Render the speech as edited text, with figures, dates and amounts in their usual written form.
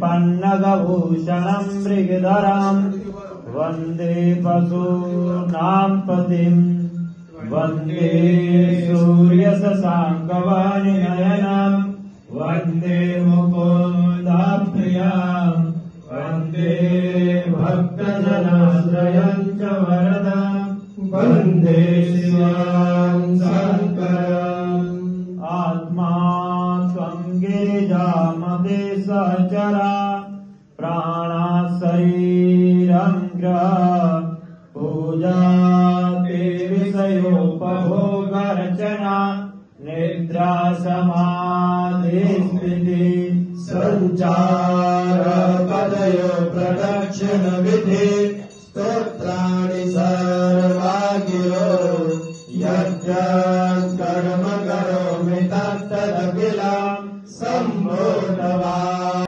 पन्नगभूषणं मृगधरं वन्दे पशूनां पतिम् वन्दे सूर्यशशाङ्कवाणिनयनं वन्दे मुकुन्दप्रियं वन्दे भक्तजनाश्रयं च वरदं वन्दे शिवं शङ्करम् आत्मा त्वं गिरिजामते सहचरा प्राणा शरीरं ग्रह पूजा ते विषयोपभोगर्चना निद्रा समाधि स्थिति संचार पदयो प्रदक्षिण विधि स्तोत्राणि